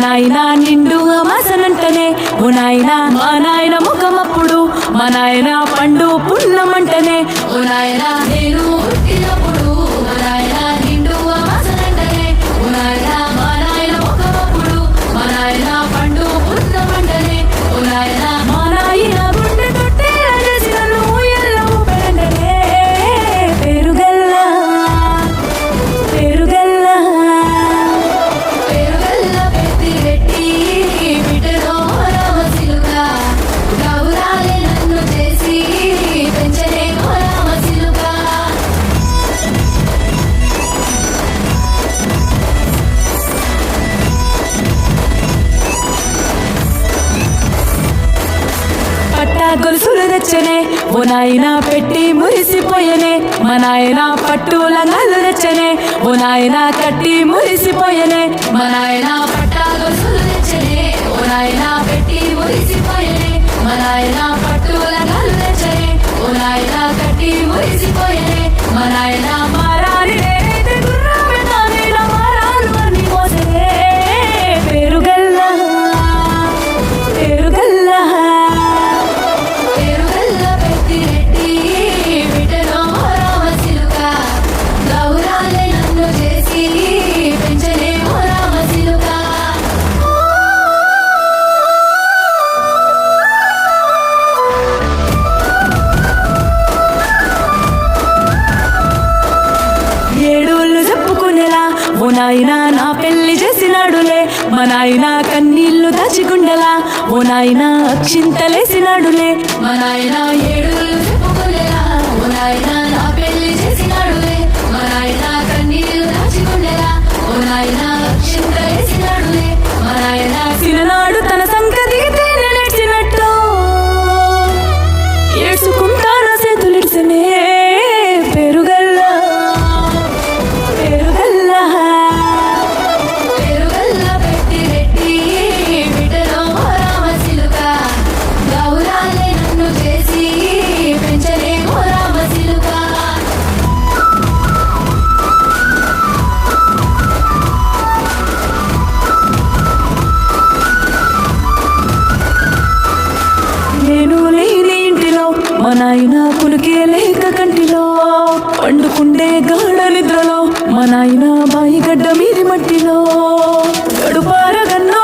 నాయన నిండు అమాసనంటనే ఓ నాయన మా నాయన ముఖమప్పుడు మా నాయన పండు పున్నమంటనే ఓ నాయన నేను పుట్టినప్పుడు మా నాయన నిండు అమాసనంటనే ఓ నాయన మా నాయన ముఖమప్పుడు మా నాయన పండు పున్నమంటనే ఓ నాయన మా నాయన గుండె తొట్టే రాజేసినను ఎల్లవు పెండనే పేరుగల్లా పేరుగల్లా పేరుగల్లా పెట్టి రెట్టి బిడ్డలో రామసిలుగా గౌరాలే నన్ను చేసి పెంచనే రామసిలుగా పట్టా గొలుసులు తెచ్చనే ఓ నాయన పెట్టి మురిసిపోయనే మా నాయన పట్టు లంగాలు తెచ్చనే ఓ నాయన కట్టి మురిసిపోయనే మా నాయన పట్టా గొలుసులు తెచ్చనే ఓ నాయన పెట్టి మురిసిపోయనే మా నాయన పట్టు లంగాలు తెచ్చనే ఓ నాయన కట్టి మురిసిపోయనే మా నాయన మారాలి నేనైతే గుర్రమెత్తానే నా మారాలు అన్ని మోసనే పేరుగల్లా పేరుగల్లా పేరుగల్లా పెట్టి రెట్టి బిడ్డలో రామసిలుగా గౌరాలే నన్ను చేసి పెంచనే రామసిలుగా ఏడోళ్ళు చెప్పుకునేలా ఓ నాయన నా పెళ్లి చేసినాడులే మా నాయన కన్నీళ్లు దాచిగుండెలా ఓ నాయన అక్షింతలేసినాడులే మా నాయన ఏడోళ్ళు చెప్పుకునేలా ఓ నాయన నా పెళ్లి చేసినాడులే మా నాయన కన్నీళ్లు దాచిగుండెలా ఓ నాయన అక్షింతలేసినాడులే మా నాయన చిన్ననాడు తన సంగతి తేనె నడిచినట్టు ఏడ్చుకుంటాన చేతులిడిసనే పెరుగల్లా పెరుగల్లా పెరుగల్లా పెట్టి రెట్టి బిడ్డలో రామసిలుగా గౌరాలే నన్ను చేసి పెంచనే రామసిలుగా నేను లేని ఇంటిలో మా నాయన కులికే లేక కంటిలో పండుకుండే గాఢ నిద్రలో మా నాయన బాయి గడ్డ మీది మట్టిలో గడుపార గన్నో